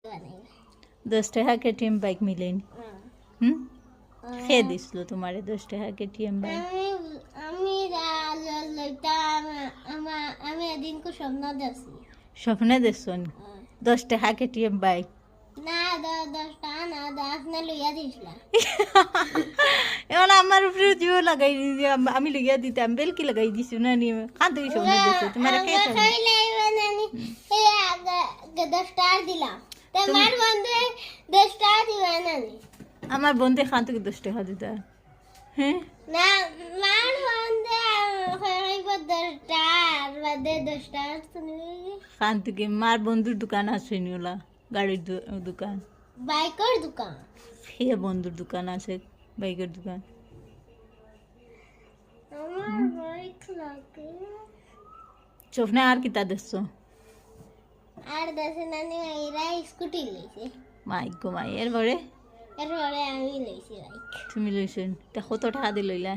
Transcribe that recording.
10 টাকা KTM bike মিলেন খেয়ে দিছিল তোমারে 10 টাকা কেটিএম বাইক আমি আমি এদিনকে স্বপ্নে দেখছন 10 টাকা কেটিএম বাইক না 10 টাকা না 10 না লইয়া দিছিলা এখন আমার উপরে জিও লাগাই আমি লইয়া দিতাম বেলকি লাগাই দিছি না নি কাঁদ দিছ না দেখো তোমার কে খাইলে বানানি এই আগে 10 টাকা দিলাম তোমার বন্ধু 10 টাকা দিবা না আমার বন্ধু খান থেকে 10 টাকা দিতা হ্যাঁ না মার বন্ধু হইব 10 টাকা বাদে 10 টাকা তুমি খান থেকে মার বন্ধুর দোকান আছে নিওলা গাড়ির দোকান বাইকের দোকান হে বন্ধুর দোকান আছে বাইকের দোকান আমার বাইক লাগে স্বপ্নে আর কিতা দেখছো আর দেশে নানি এরা স্কুটি লইছে মাইক গো মাই এরপরে এরপরে আমি লইছি বাইক তুমি লইছেন তা কত টাকা দিয়ে লইলা